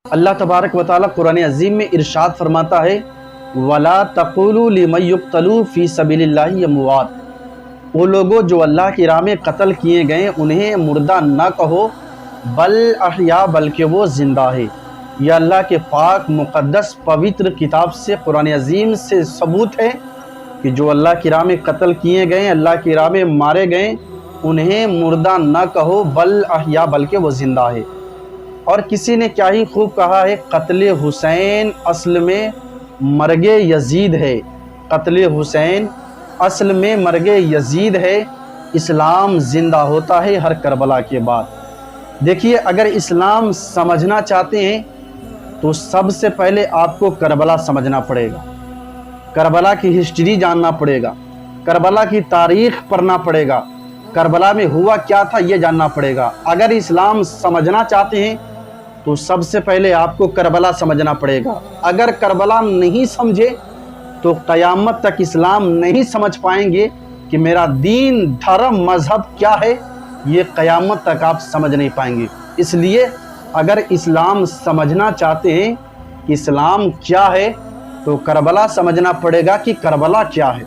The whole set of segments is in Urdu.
اللہ تبارک و تعالی قرآن عظیم میں ارشاد فرماتا ہے وَلَا تَقُولُوا لِمَن يُقْتَلُ فِي سَبِيلِ اللَّهِ أَمْوَاتٌ، وہ لوگوں جو اللہ کی راہ میں قتل کیے گئے انہیں مردہ نہ کہو بل احیا، بلکہ وہ زندہ ہے۔ یہ اللہ کے پاک مقدس پوتر کتاب سے قرآن عظیم سے ثبوت ہے کہ جو اللہ کی راہ میں قتل کیے گئے، اللہ کی راہ میں مارے گئے، انہیں مردہ نہ کہو بل احیا، بلکہ وہ زندہ ہے۔ اور کسی نے کیا ہی خوب کہا ہے، قتل حسین اصل میں مرگ یزید ہے۔ قتل حسین اصل میں مرگ یزید ہے، اسلام زندہ ہوتا ہے ہر کربلا کے بعد۔ دیکھیے، اگر اسلام سمجھنا چاہتے ہیں تو سب سے پہلے آپ کو کربلا سمجھنا پڑے گا، کربلا کی ہسٹری جاننا پڑے گا، کربلا کی تاریخ پڑھنا پڑے گا، کربلا میں ہوا کیا تھا یہ جاننا پڑے گا۔ اگر اسلام سمجھنا چاہتے ہیں تو سب سے پہلے آپ کو کربلا سمجھنا پڑے گا۔ اگر کربلا نہیں سمجھے تو قیامت تک اسلام نہیں سمجھ پائیں گے کہ میرا دین، دھرم، مذہب کیا ہے، یہ قیامت تک آپ سمجھ نہیں پائیں گے۔ اس لیے اگر اسلام سمجھنا چاہتے ہیں کہ اسلام کیا ہے تو کربلا سمجھنا پڑے گا کہ کربلا کیا ہے،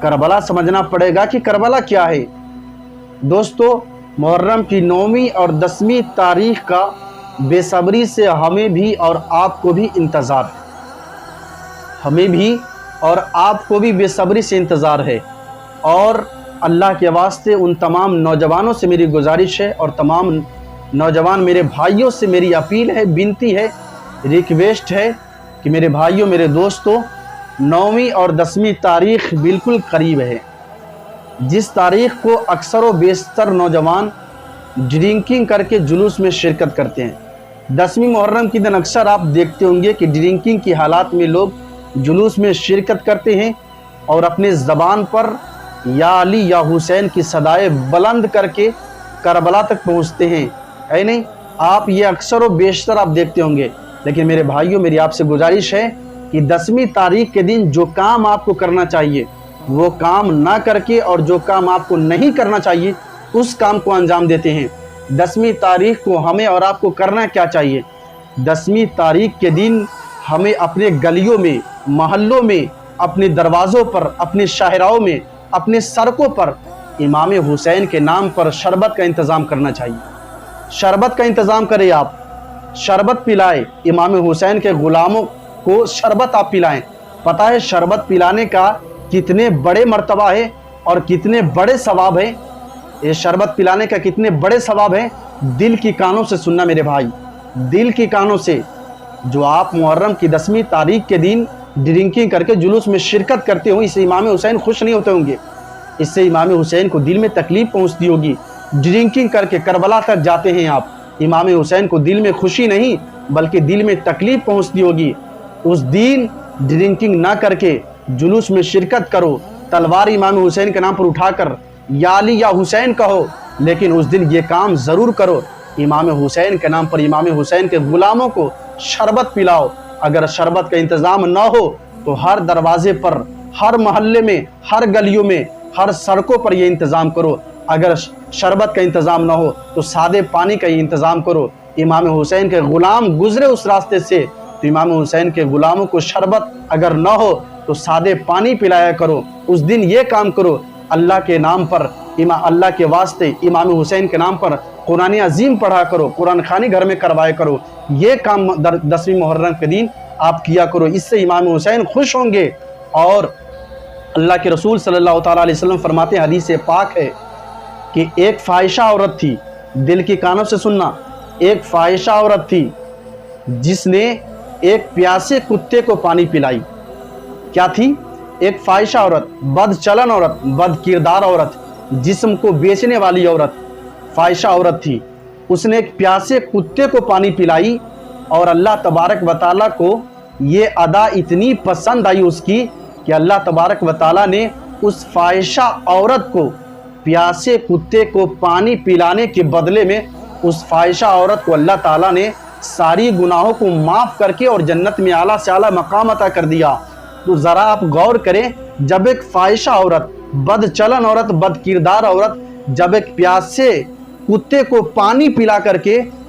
کربلا سمجھنا پڑے گا کہ کربلا کیا ہے۔ دوستو، محرم کی 9ویں اور 10ویں تاریخ کا بے صبری سے ہمیں بھی اور آپ کو بھی انتظار ہے، ہمیں بھی اور آپ کو بھی بے صبری سے انتظار ہے۔ اور اللہ کے واسطے ان تمام نوجوانوں سے میری گزارش ہے اور تمام نوجوان میرے بھائیوں سے میری اپیل ہے، بنتی ہے، ریکویسٹ ہے کہ میرے بھائیوں، میرے دوستوں، 9ویں اور 10ویں تاریخ بالکل قریب ہے، جس تاریخ کو اکثر و بیشتر نوجوان ڈرنکنگ کر کے جلوس میں شرکت کرتے ہیں۔ 10ویں محرم کے دن اکثر آپ دیکھتے ہوں گے کہ ڈرنکنگ کی حالات میں لوگ جلوس میں شرکت کرتے ہیں اور اپنے زبان پر یا علی یا حسین کی صدائیں بلند کر کے کربلا تک پہنچتے ہیں، ہے نہیں؟ آپ یہ اکثر و بیشتر آپ دیکھتے ہوں گے۔ لیکن میرے بھائیوں، میری آپ سے گزارش ہے کہ 10ویں تاریخ کے دن جو کام آپ کو کرنا چاہیے وہ کام نہ کر کے، اور جو کام آپ کو نہیں کرنا چاہیے اس کام کو انجام دیتے ہیں۔ 10ویں تاریخ کو ہمیں اور آپ کو کرنا کیا چاہیے؟ 10ویں تاریخ کے دن ہمیں اپنے گلیوں میں، محلوں میں، اپنے دروازوں پر، اپنے شاہراہوں میں، اپنے سڑکوں پر امام حسین کے نام پر شربت کا انتظام کرنا چاہیے۔ شربت کا انتظام کریں، آپ شربت پلائیں، امام حسین کے غلاموں کو شربت آپ پلائیں۔ پتہ ہے شربت پلانے کا کتنے بڑے مرتبہ ہے اور کتنے بڑے ثواب ہیں؟ یہ شربت پلانے کا کتنے بڑے ثواب ہیں، دل کی کانوں سے سننا میرے بھائی، دل کی کانوں سے۔ جو آپ محرم کی 10ویں تاریخ کے دن ڈرنکنگ کر کے جلوس میں شرکت کرتے ہو، اس سے امام حسین خوش نہیں ہوتے ہوں گے، اس سے امام حسین کو دل میں تکلیف پہنچتی ہوگی۔ ڈرنکنگ کر کے کربلا تک جاتے ہیں آپ، امام حسین کو دل میں خوشی نہیں بلکہ دل میں تکلیف پہنچتی ہوگی۔ اس دن ڈرنکنگ نہ کر کے جلوس میں شرکت کرو، تلوار امام حسین کے نام پر اٹھا کر یا علی یا حسین کہو، لیکن اس دن یہ کام ضرور کرو، امام حسین کے نام پر امام حسین کے غلاموں کو شربت پلاؤ۔ اگر شربت کا انتظام نہ ہو تو ہر دروازے پر، ہر محلے میں، ہر گلیوں میں، ہر سڑکوں پر یہ انتظام کرو۔ اگر شربت کا انتظام نہ ہو تو سادے پانی کا یہ انتظام کرو۔ امام حسین کے غلام گزرے اس راستے سے تو امام حسین کے غلاموں کو شربت اگر نہ ہو تو سادے پانی پلایا کرو۔ اس دن یہ کام کرو، اللہ کے نام پر، اللہ کے واسطے امام حسین کے نام پر قرآن عظیم پڑھا کرو، قرآن خوانی گھر میں کروایا کرو۔ یہ کام 10ویں محرم کے دن آپ کیا کرو، اس سے امام حسین خوش ہوں گے۔ اور اللہ کے رسول صلی اللہ تعالیٰ علیہ وسلم فرماتے ہیں، حدیث پاک ہے کہ ایک فاحشہ عورت تھی، دل کی کانوں سے سننا، ایک فاحشہ عورت تھی جس نے ایک پیاسے کتے کو پانی پلائی۔ کیا تھی؟ ایک فاحشہ عورت، بد چلن عورت، بد کردار عورت، جسم کو بیچنے والی عورت، فاحشہ عورت تھی۔ اس نے ایک پیاسے کتے کو پانی پلائی اور اللہ تبارک و تعالیٰ کو یہ ادا اتنی پسند آئی اس کی کہ اللہ تبارک و تعالیٰ نے اس فاحشہ عورت کو پیاسے کتے کو پانی پلانے کے بدلے میں اس فاحشہ عورت کو اللہ تعالیٰ نے ساری گناہوں کو معاف کر کے اور جنت میں اعلیٰ سے اعلیٰ مقام عطا کر دیا۔ تو ذرا آپ غور کریں، جب ایک فاحشہ عورت، بد چلن عورت، بد کردار عورت جب ایک پیاسے کتے کو پانی پلا کر کے